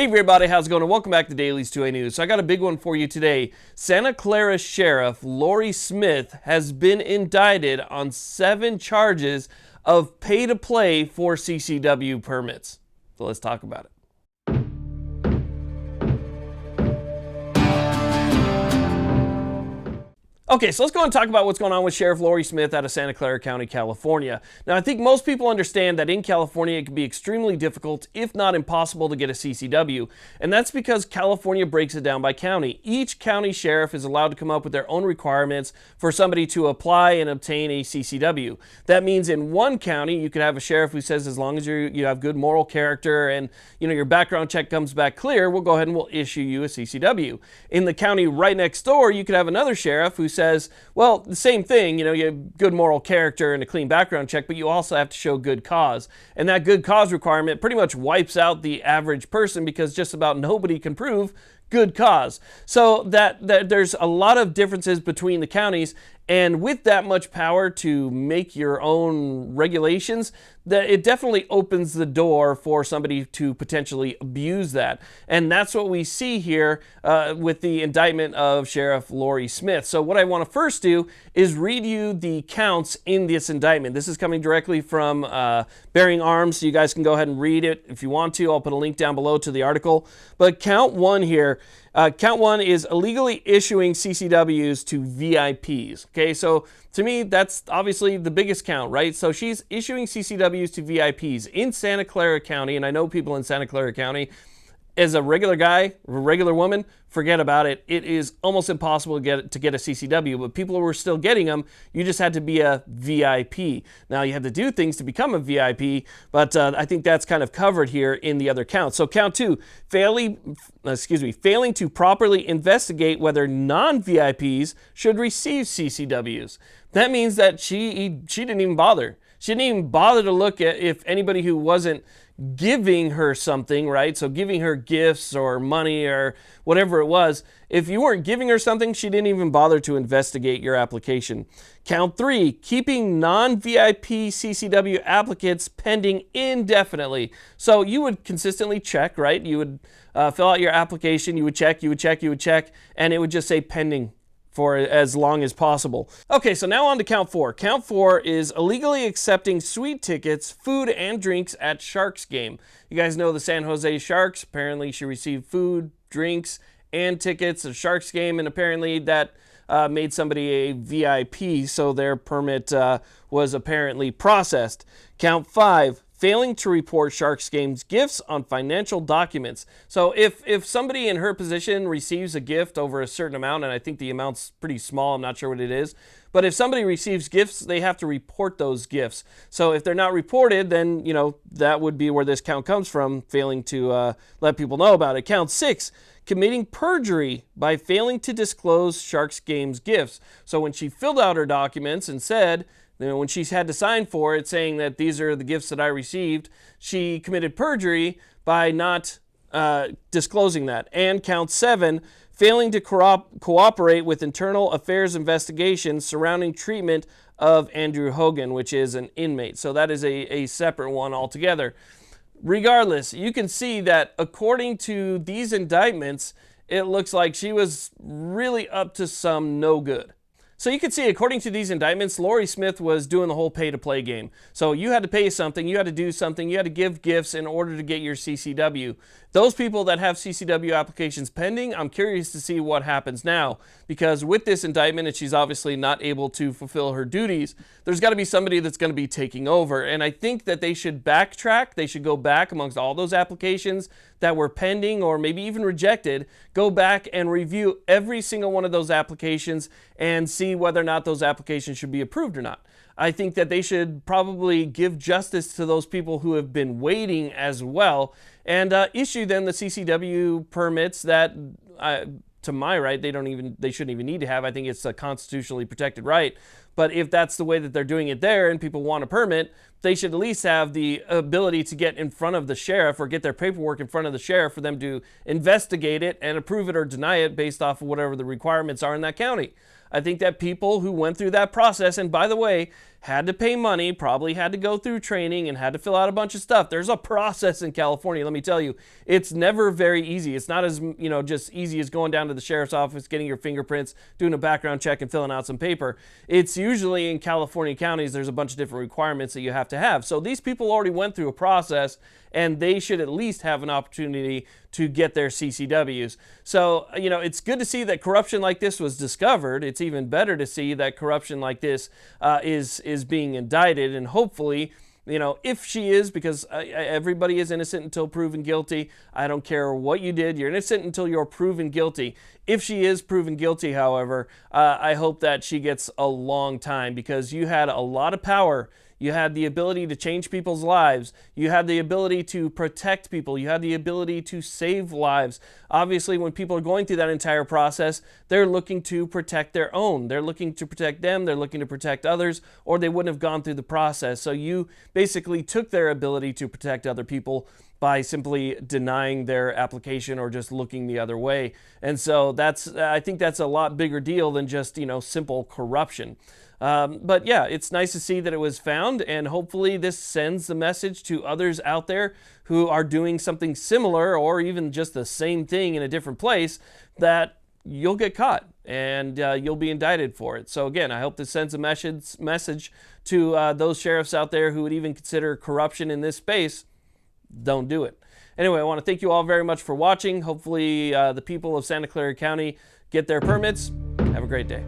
everybody, how's it going? And welcome back to Daily's 2A News. So I got a big one for you today. Santa Clara Sheriff Laurie Smith has been indicted on 7 charges of pay-to-play for CCW permits. So let's talk about it. Okay, so let's go and talk about what's going on with Sheriff Laurie Smith out of Santa Clara County, California. Now, I think most people understand that in California, it can be extremely difficult, if not impossible, to get a CCW. And that's because California breaks it down by county. Each county sheriff is allowed to come up with their own requirements for somebody to apply and obtain a CCW. That means in one county, you could have a sheriff who says, as long as you have good moral character and your background check comes back clear, we'll go ahead and we'll issue you a CCW. In the county right next door, you could have another sheriff who says, well, the same thing, you have good moral character and a clean background check, but you also have to show good cause. And that good cause requirement pretty much wipes out the average person because just about nobody can prove good cause. So that there's a lot of differences between the counties, and with that much power to make your own regulations, that it definitely opens the door for somebody to potentially abuse that. And that's what we see here with the indictment of Sheriff Laurie Smith. So what I want to first do is read you the counts in this indictment. This is coming directly from Bearing Arms, so you guys can go ahead and read it if you want to. I'll put a link down below to the article. But count 1 here. Count 1 is illegally issuing CCWs to VIPs. Okay, so to me, that's obviously the biggest count, right? So she's issuing CCWs to VIPs in Santa Clara County, and I know people in Santa Clara County. As a regular guy, a regular woman, forget about it. It is almost impossible to get a CCW, but people were still getting them. You just had to be a VIP. Now, you had to do things to become a VIP, but I think that's kind of covered here in the other counts. So count 2, failing to properly investigate whether non-VIPs should receive CCWs. That means that she didn't even bother. She didn't even bother to look at if anybody who wasn't giving her something, right? So giving her gifts or money or whatever it was. If you weren't giving her something, she didn't even bother to investigate your application. Count 3, keeping non-VIP CCW applicants pending indefinitely. So you would consistently check, right? You would fill out your application, you would check, and it would just say pending for as long as possible. Okay, so now on to count 4. Count 4 is illegally accepting sweet tickets, food, and drinks at Sharks game. You guys know the San Jose Sharks. Apparently she received food, drinks, and tickets at Sharks game, and apparently that made somebody a VIP, so their permit was apparently processed. Count 5. Failing to report Sharks games gifts on financial documents. So if somebody in her position receives a gift over a certain amount, and I think the amount's pretty small, I'm not sure what it is, but if somebody receives gifts, they have to report those gifts. So if they're not reported, then, that would be where this count comes from, failing to let people know about it. Count 6, committing perjury by failing to disclose Sharks games gifts. So when she filled out her documents and said, when she had to sign for it, saying that these are the gifts that I received, she committed perjury by not disclosing that. And count 7, failing to cooperate with internal affairs investigations surrounding treatment of Andrew Hogan, which is an inmate. So that is a separate one altogether. Regardless, you can see that according to these indictments, it looks like she was really up to some no good. So you can see, according to these indictments, Laurie Smith was doing the whole pay-to-play game. So you had to pay something, you had to do something, you had to give gifts in order to get your CCW. Those people that have CCW applications pending, I'm curious to see what happens now. Because with this indictment, and she's obviously not able to fulfill her duties, there's got to be somebody that's going to be taking over. And I think that they should backtrack. They should go back amongst all those applications that were pending or maybe even rejected, go back and review every single one of those applications and see whether or not those applications should be approved or not. I think that they should probably give justice to those people who have been waiting as well, and issue them the CCW permits that, to my right, they shouldn't even need to have. I think it's a constitutionally protected right. But if that's the way that they're doing it there and people want a permit, they should at least have the ability to get in front of the sheriff or get their paperwork in front of the sheriff for them to investigate it and approve it or deny it based off of whatever the requirements are in that county. I think that people who went through that process, and by the way, had to pay money, probably had to go through training and had to fill out a bunch of stuff. There's a process in California, let me tell you. It's never very easy. It's not as, just easy as going down to the sheriff's office, getting your fingerprints, doing a background check and filling out some paper. It's usually in California counties, there's a bunch of different requirements that you have to have. So these people already went through a process and they should at least have an opportunity to get their CCWs. So, it's good to see that corruption like this was discovered. It's even better to see that corruption like this is being indicted, and hopefully, if she is, because everybody is innocent until proven guilty. I don't care what you did. You're innocent until you're proven guilty. If she is proven guilty, however, I hope that she gets a long time, because you had a lot of power. You had the ability to change people's lives. You had the ability to protect people. You had the ability to save lives. Obviously, when people are going through that entire process, they're looking to protect their own. They're looking to protect them. They're looking to protect others, or they wouldn't have gone through the process. So you basically took their ability to protect other people by simply denying their application or just looking the other way. And so I think that's a lot bigger deal than just, simple corruption. But yeah, it's nice to see that it was found, and hopefully this sends the message to others out there who are doing something similar or even just the same thing in a different place, that you'll get caught and you'll be indicted for it. So again, I hope this sends a message to those sheriffs out there who would even consider corruption in this space. Don't do it. Anyway, I want to thank you all very much for watching. Hopefully the people of Santa Clara County get their permits. Have a great day.